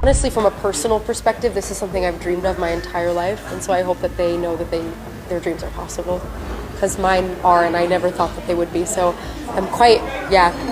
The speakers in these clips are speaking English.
Honestly, from a personal perspective, this is something I've dreamed of my entire life, and so I hope that they know that their dreams are possible, because mine are, and I never thought that they would be. So I'm quite,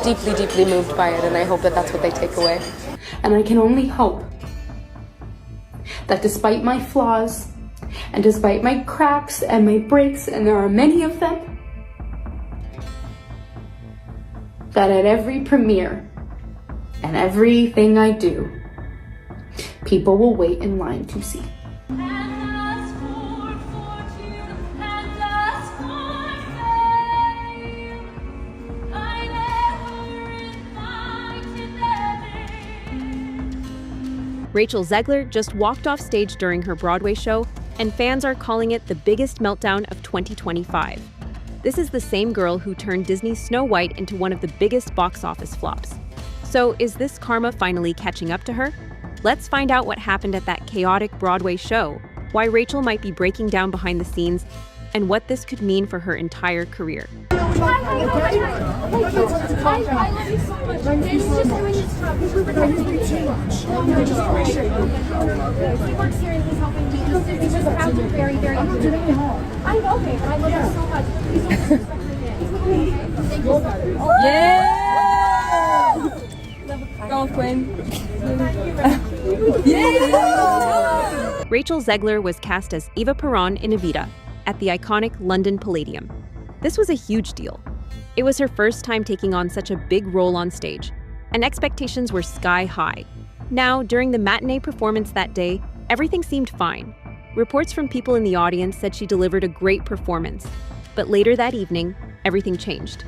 deeply, deeply moved by it, and I hope that that's what they take away. And I can only hope that despite my flaws, and despite my cracks and my breaks, and there are many of them, that at every premiere and everything I do, people will wait in line to see. Rachel Zegler just walked off stage during her Broadway show, and fans are calling it the biggest meltdown of 2025. This is the same girl who turned Disney's Snow White into one of the biggest box office flops. So is this karma finally catching up to her? Let's find out what happened at that chaotic Broadway show, why Rachel might be breaking down behind the scenes, and what this could mean for her entire career. Rachel Zegler was cast as Eva Perón in Evita at the iconic London Palladium. This was a huge deal. It was her first time taking on such a big role on stage, and expectations were sky high. Now, during the matinee performance that day, everything seemed fine. Reports from people in the audience said she delivered a great performance, but later that evening, everything changed.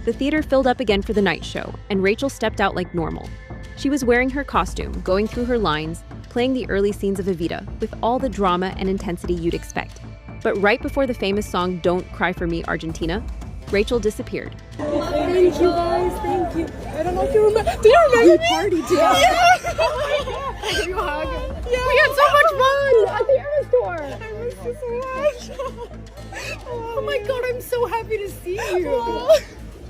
The theater filled up again for the night show, and Rachel stepped out like normal. She was wearing her costume, going through her lines, playing the early scenes of Evita with all the drama and intensity you'd expect. But right before the famous song Don't Cry For Me, Argentina, Rachel disappeared. Thank you guys, thank you. I don't know if you remember. Do you remember me? Party together. Yeah. Oh my God. I gave you a hug. Yeah. We had so much fun at the Eras Tour. I miss you so much. Oh my God, I'm so happy to see you.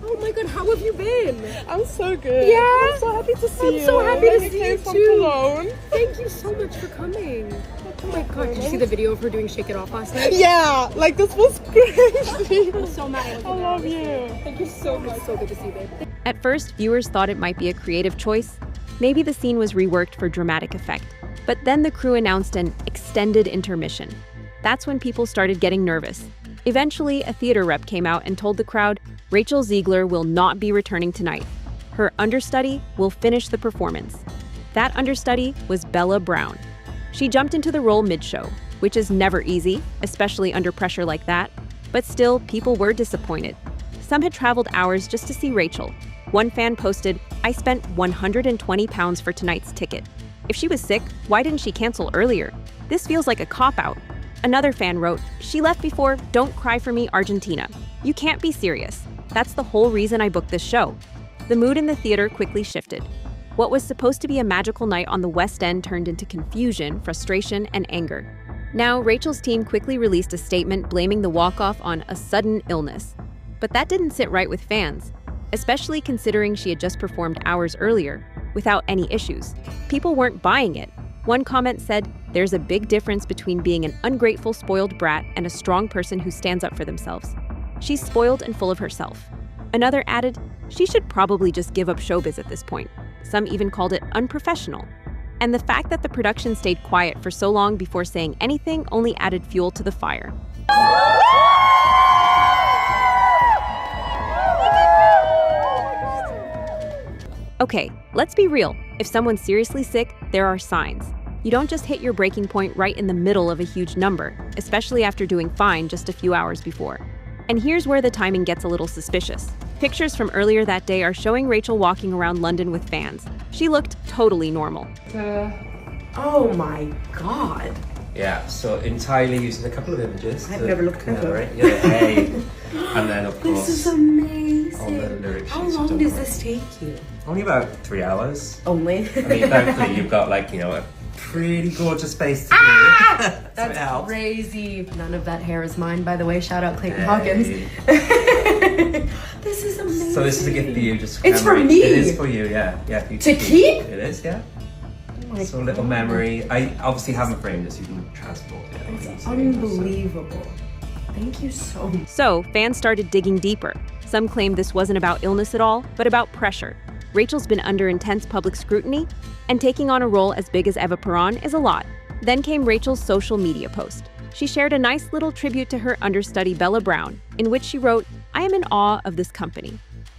Oh my God, how have you been? I'm so good. Yeah? I'm so happy to see you. I'm so happy to see you from too. Cologne. Thank you so much for coming. Oh my God, did you see the video of her doing Shake It Off last night? Yeah, like this was crazy. I'm so mad. I love you. Thank you so much. It's so good to see you, babe. At first, viewers thought it might be a creative choice. Maybe the scene was reworked for dramatic effect. But then the crew announced an extended intermission. That's when people started getting nervous. Eventually, a theater rep came out and told the crowd Rachel Zegler will not be returning tonight. Her understudy will finish the performance. That understudy was Bella Brown. She jumped into the role mid-show, which is never easy, especially under pressure like that. But still, people were disappointed. Some had traveled hours just to see Rachel. One fan posted, "I spent £120 for tonight's ticket. If she was sick, why didn't she cancel earlier? This feels like a cop-out." Another fan wrote, "She left before Don't Cry For Me, Argentina. You can't be serious. That's the whole reason I booked this show." The mood in the theater quickly shifted. What was supposed to be a magical night on the West End turned into confusion, frustration, and anger. Now, Rachel's team quickly released a statement blaming the walk-off on a sudden illness. But that didn't sit right with fans, especially considering she had just performed hours earlier, without any issues. People weren't buying it. One comment said, "There's a big difference between being an ungrateful, spoiled brat and a strong person who stands up for themselves. She's spoiled and full of herself." Another added, "She should probably just give up showbiz at this point." Some even called it unprofessional. And the fact that the production stayed quiet for so long before saying anything only added fuel to the fire. Okay, let's be real. If someone's seriously sick, there are signs. You don't just hit your breaking point right in the middle of a huge number, especially after doing fine just a few hours before. And here's where the timing gets a little suspicious. Pictures from earlier that day are showing Rachel walking around London with fans. She looked totally normal. Oh my God. Yeah, so entirely using a couple of images. I've never looked at that. Right? Yeah, hey. And then of course, This is amazing. all the lyrics. How long does this take you? Only about 3 hours. Only. I mean, thankfully you've got like, you know, a pretty gorgeous space to do. So it That's helps. crazy. None of that hair is mine, by the way. Shout out Clayton Hawkins. This is amazing. So this is a gift for you. Just It's for memory. me? It is for you, yeah. Yeah. For you To keep? It is, yeah. my So a little memory. I obviously haven't framed it, so you can transport it. It's easily, so- unbelievable. Thank you so much. So, fans started digging deeper. Some claimed this wasn't about illness at all, but about pressure. Rachel's been under intense public scrutiny, and taking on a role as big as Eva Peron is a lot. Then came Rachel's social media post. She shared a nice little tribute to her understudy Bella Brown, in which she wrote, "I am in awe of this company.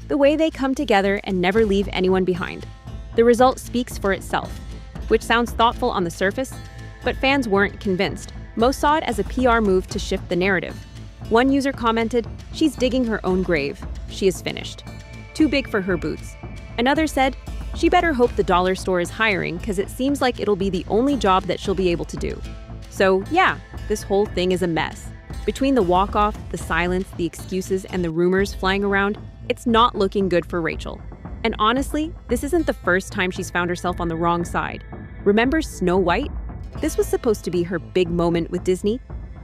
The way they come together and never leave anyone behind. The result speaks for itself," which sounds thoughtful on the surface, but fans weren't convinced. Most saw it as a PR move to shift the narrative. One user commented, "She's digging her own grave. She is finished. Too big for her boots." Another said, "She better hope the dollar store is hiring because it seems like it'll be the only job that she'll be able to do." So yeah, this whole thing is a mess. Between the walk-off, the silence, the excuses, and the rumors flying around, it's not looking good for Rachel. And honestly, this isn't the first time she's found herself on the wrong side. Remember Snow White? This was supposed to be her big moment with Disney.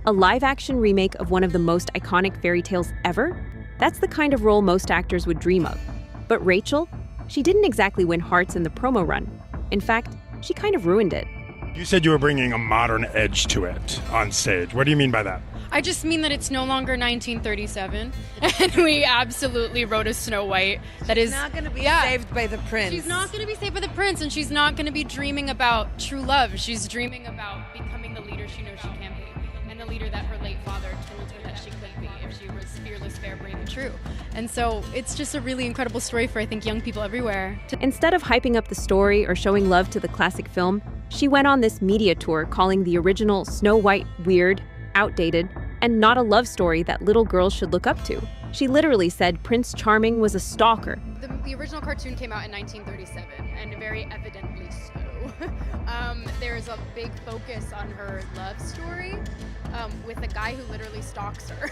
A live-action remake of one of the most iconic fairy tales ever? That's the kind of role most actors would dream of. But Rachel? She didn't exactly win hearts in the promo run. In fact, she kind of ruined it. You said you were bringing a modern edge to it on stage. What do you mean by that? I just mean that it's no longer 1937, and we absolutely wrote a Snow White that is not going to be yeah. saved by the prince. She's not going to be saved by the prince, and she's not going to be dreaming about true love. She's dreaming about becoming the leader she knows she can be, and the leader that her late father told her that she could be if she was fearless, fair, brave, and true. And so it's just a really incredible story for, I think, young people everywhere. Instead of hyping up the story or showing love to the classic film, she went on this media tour calling the original Snow White weird, outdated, and not a love story that little girls should look up to. She literally said Prince Charming was a stalker. The original cartoon came out in 1937, and very evidently so. There's a big focus on her love story with a guy who literally stalks her.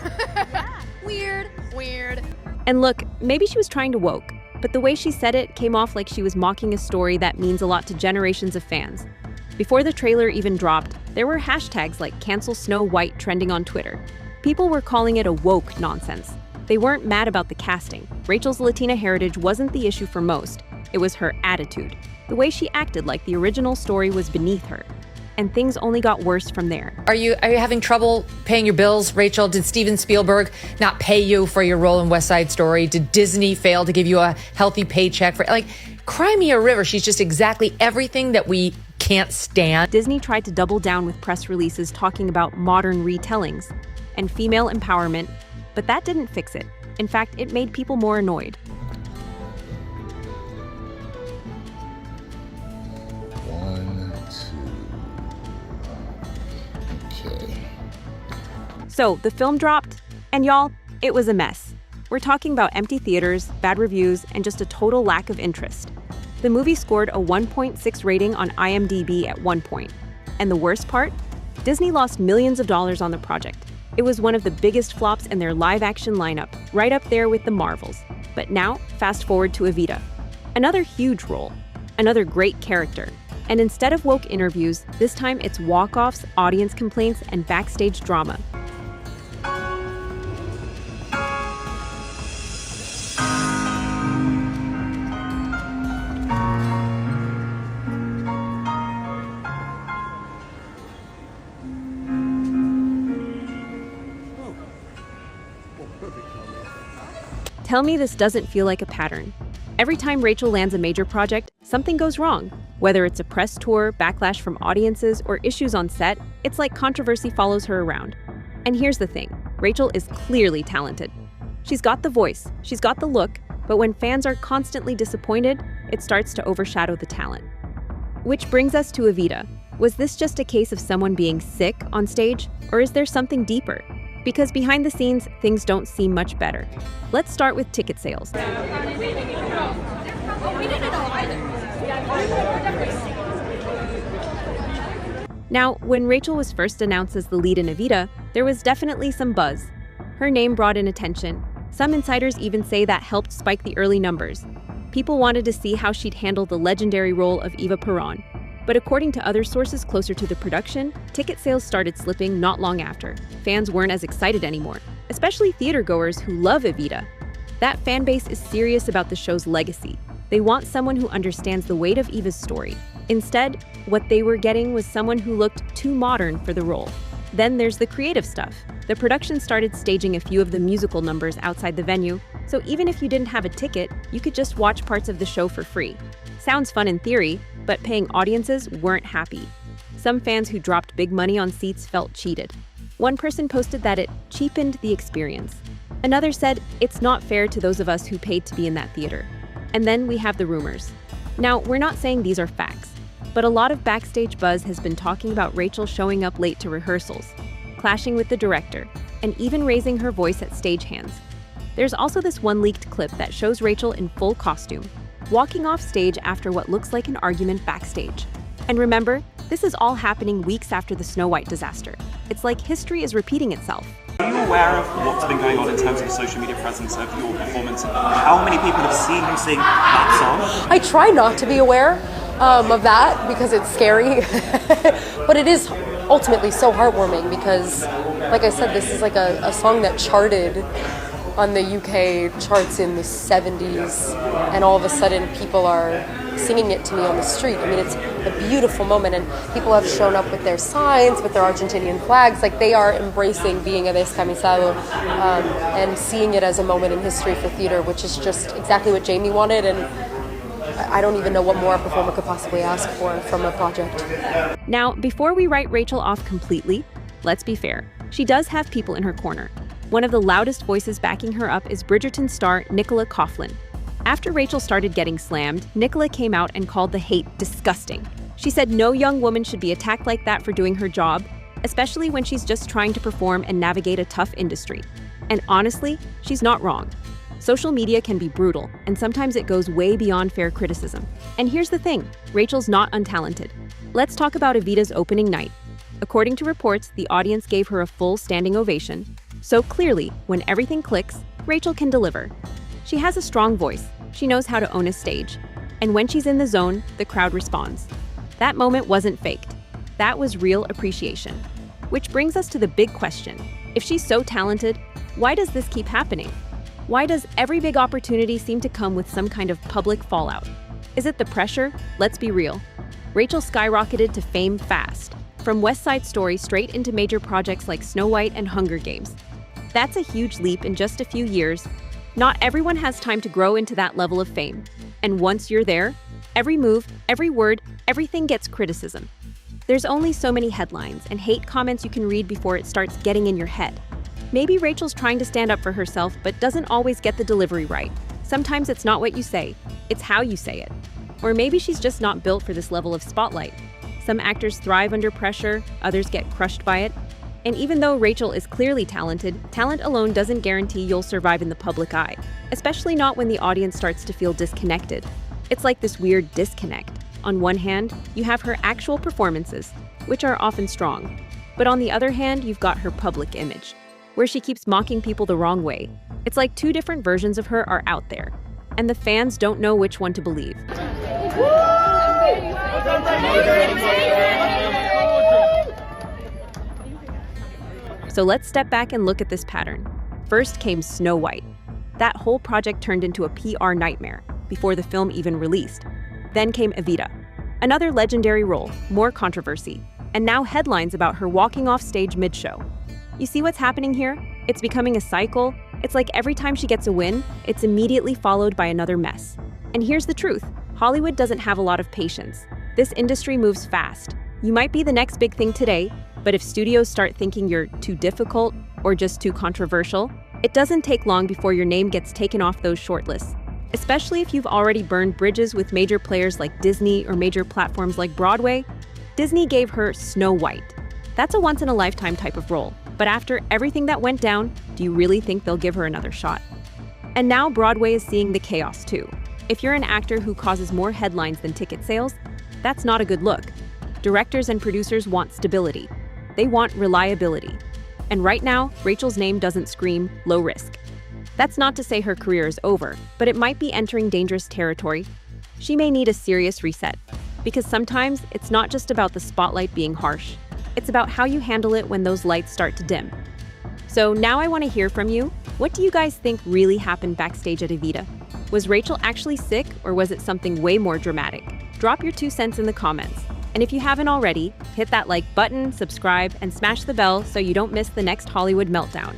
Weird. And look, maybe she was trying to woke, but the way she said it came off like she was mocking a story that means a lot to generations of fans. Before the trailer even dropped, there were hashtags like Cancel Snow White trending on Twitter. People were calling it a woke nonsense. They weren't mad about the casting. Rachel's Latina heritage wasn't the issue for most. It was her attitude, the way she acted like the original story was beneath her. And things only got worse from there. Are you having trouble paying your bills, Rachel? Did Steven Spielberg not pay you for your role in West Side Story? Did Disney fail to give you a healthy paycheck for Cry Me a River? She's just exactly everything that we can't stand. Disney tried to double down with press releases talking about modern retellings and female empowerment, but that didn't fix it. In fact, it made people more annoyed. So the film dropped, and y'all, it was a mess. We're talking about empty theaters, bad reviews, and just a total lack of interest. The movie scored a 1.6 rating on IMDb at one point. And the worst part? Disney lost millions of dollars on the project. It was one of the biggest flops in their live-action lineup, right up there with the Marvels. But now, fast forward to Evita. Another huge role, another great character. And instead of woke interviews, this time it's walk-offs, audience complaints, and backstage drama. Tell me this doesn't feel like a pattern. Every time Rachel lands a major project, something goes wrong. Whether it's a press tour, backlash from audiences, or issues on set, it's like controversy follows her around. And here's the thing, Rachel is clearly talented. She's got the voice, she's got the look, but when fans are constantly disappointed, it starts to overshadow the talent. Which brings us to Evita. Was this just a case of someone being sick on stage, or is there something deeper? Because behind the scenes, things don't seem much better. Let's start with ticket sales. Now, when Rachel was first announced as the lead in Evita, there was definitely some buzz. Her name brought in attention. Some insiders even say that helped spike the early numbers. People wanted to see how she'd handle the legendary role of Eva Peron. But according to other sources closer to the production, ticket sales started slipping not long after. Fans weren't as excited anymore, especially theatergoers who love Evita. That fan base is serious about the show's legacy. They want someone who understands the weight of Eva's story. Instead, what they were getting was someone who looked too modern for the role. Then there's the creative stuff. The production started staging a few of the musical numbers outside the venue, so even if you didn't have a ticket, you could just watch parts of the show for free. Sounds fun in theory, but paying audiences weren't happy. Some fans who dropped big money on seats felt cheated. One person posted that it cheapened the experience. Another said it's not fair to those of us who paid to be in that theater. And then we have the rumors. Now, we're not saying these are facts, but a lot of backstage buzz has been talking about Rachel showing up late to rehearsals, clashing with the director, and even raising her voice at stagehands. There's also this one leaked clip that shows Rachel in full costume, walking off stage after what looks like an argument backstage. And remember, this is all happening weeks after the Snow White disaster. It's like history is repeating itself. Are you aware of what's been going on in terms of the social media presence of your performance? How many people have seen you sing that song? I try not to be aware of that because it's scary, but it is ultimately so heartwarming because, like I said, this is like a song that charted on the UK charts in the 70s, and all of a sudden people are singing it to me on the street. I mean, it's a beautiful moment, and people have shown up with their signs, with their Argentinian flags, like they are embracing being a descamisado and seeing it as a moment in history for theater, which is just exactly what Jamie wanted, and I don't even know what more a performer could possibly ask for from a project. Now, before we write Rachel off completely, let's be fair. She does have people in her corner. One of the loudest voices backing her up is Bridgerton star Nicola Coughlan. After Rachel started getting slammed, Nicola came out and called the hate disgusting. She said no young woman should be attacked like that for doing her job, especially when she's just trying to perform and navigate a tough industry. And honestly, she's not wrong. Social media can be brutal, and sometimes it goes way beyond fair criticism. And here's the thing, Rachel's not untalented. Let's talk about Evita's opening night. According to reports, the audience gave her a full standing ovation. So clearly, when everything clicks, Rachel can deliver. She has a strong voice, she knows how to own a stage, and when she's in the zone, the crowd responds. That moment wasn't faked. That was real appreciation. Which brings us to the big question. If she's so talented, why does this keep happening? Why does every big opportunity seem to come with some kind of public fallout? Is it the pressure? Let's be real. Rachel skyrocketed to fame fast, from West Side Story straight into major projects like Snow White and Hunger Games. That's a huge leap in just a few years. Not everyone has time to grow into that level of fame. And once you're there, every move, every word, everything gets criticism. There's only so many headlines and hate comments you can read before it starts getting in your head. Maybe Rachel's trying to stand up for herself but doesn't always get the delivery right. Sometimes it's not what you say, it's how you say it. Or maybe she's just not built for this level of spotlight. Some actors thrive under pressure, others get crushed by it. And even though Rachel is clearly talented, talent alone doesn't guarantee you'll survive in the public eye, especially not when the audience starts to feel disconnected. It's like this weird disconnect. On one hand, you have her actual performances, which are often strong. But on the other hand, you've got her public image, where she keeps mocking people the wrong way. It's like two different versions of her are out there, and the fans don't know which one to believe. So let's step back and look at this pattern. First came Snow White. That whole project turned into a PR nightmare before the film even released. Then came Evita. Another legendary role, more controversy, and now headlines about her walking off stage mid-show. You see what's happening here? It's becoming a cycle. It's like every time she gets a win, it's immediately followed by another mess. And here's the truth. Hollywood doesn't have a lot of patience. This industry moves fast. You might be the next big thing today, but if studios start thinking you're too difficult or just too controversial, it doesn't take long before your name gets taken off those shortlists. Especially if you've already burned bridges with major players like Disney or major platforms like Broadway. Disney gave her Snow White. That's a once-in-a-lifetime type of role. But after everything that went down, do you really think they'll give her another shot? And now Broadway is seeing the chaos too. If you're an actor who causes more headlines than ticket sales, that's not a good look. Directors and producers want stability. They want reliability. And right now, Rachel's name doesn't scream low risk. That's not to say her career is over, but it might be entering dangerous territory. She may need a serious reset, because sometimes it's not just about the spotlight being harsh. It's about how you handle it when those lights start to dim. So now I want to hear from you. What do you guys think really happened backstage at Evita? Was Rachel actually sick, or was it something way more dramatic? Drop your 2 cents in the comments. And if you haven't already, hit that like button, subscribe, and smash the bell so you don't miss the next Hollywood meltdown.